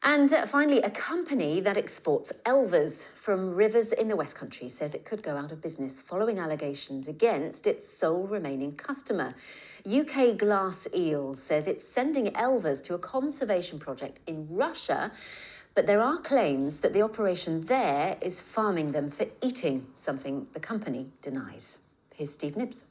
And finally, a company that exports elvers from rivers in the West Country says it could go out of business following allegations against its sole remaining customer. UK Glass Eels says it's sending elvers to a conservation project in Russia, but there are claims that the operation there is farming them for eating, something the company denies. Here's Steve Nibbs.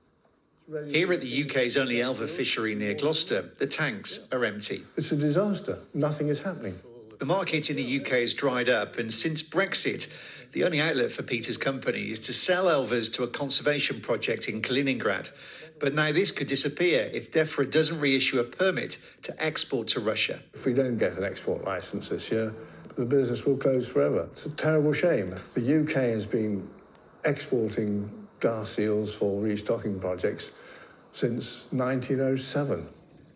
Here at the UK's only elver fishery near Gloucester, the tanks are empty. It's a disaster. Nothing is happening. The market in the UK has dried up, and since Brexit, the only outlet for Peter's company is to sell elvers to a conservation project in Kaliningrad. But now this could disappear if DEFRA doesn't reissue a permit to export to Russia. If we don't get an export licence this year, the business will close forever. It's a terrible shame. The UK has been exporting glass eels for restocking projects since 1907.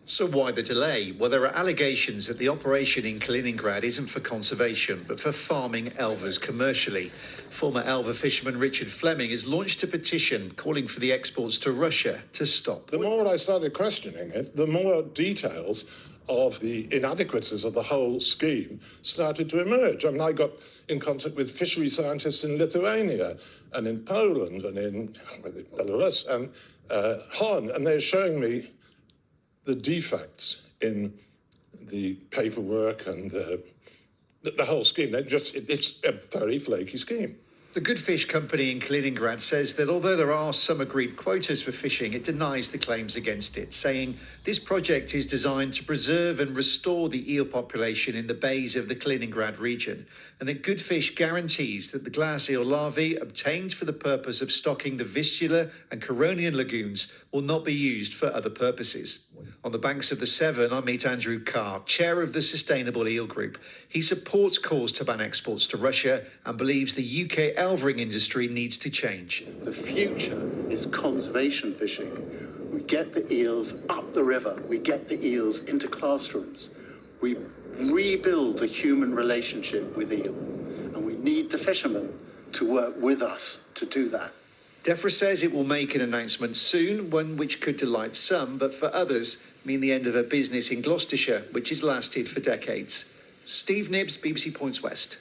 So why the delay? Well, there are allegations that the operation in Kaliningrad isn't for conservation, but for farming elvers commercially. Former elver fisherman Richard Fleming has launched a petition calling for the exports to Russia to stop. The more I started questioning it, the more details of the inadequacies of the whole scheme started to emerge. I mean, I got in contact with fishery scientists in Lithuania and in Poland and in Belarus and Holland, and they're showing me the defects in the paperwork and the whole scheme. It's a very flaky scheme. The Good Fish company in Kaliningrad says that although there are some agreed quotas for fishing, it denies the claims against it, saying this project is designed to preserve and restore the eel population in the bays of the Kaliningrad region, and that Good Fish guarantees that the glass eel larvae obtained for the purpose of stocking the Vistula and Curonian lagoons will not be used for other purposes. On the banks of the Severn, I meet Andrew Kerr, chair of the Sustainable Eel Group. He supports calls to ban exports to Russia and believes the UK elvering industry needs to change. The future is conservation fishing. We get the eels up the river. We get the eels into classrooms. We rebuild the human relationship with eel. And we need the fishermen to work with us to do that. DEFRA says it will make an announcement soon, one which could delight some, but for others mean the end of a business in Gloucestershire, which has lasted for decades. Steve Nibbs, BBC Points West.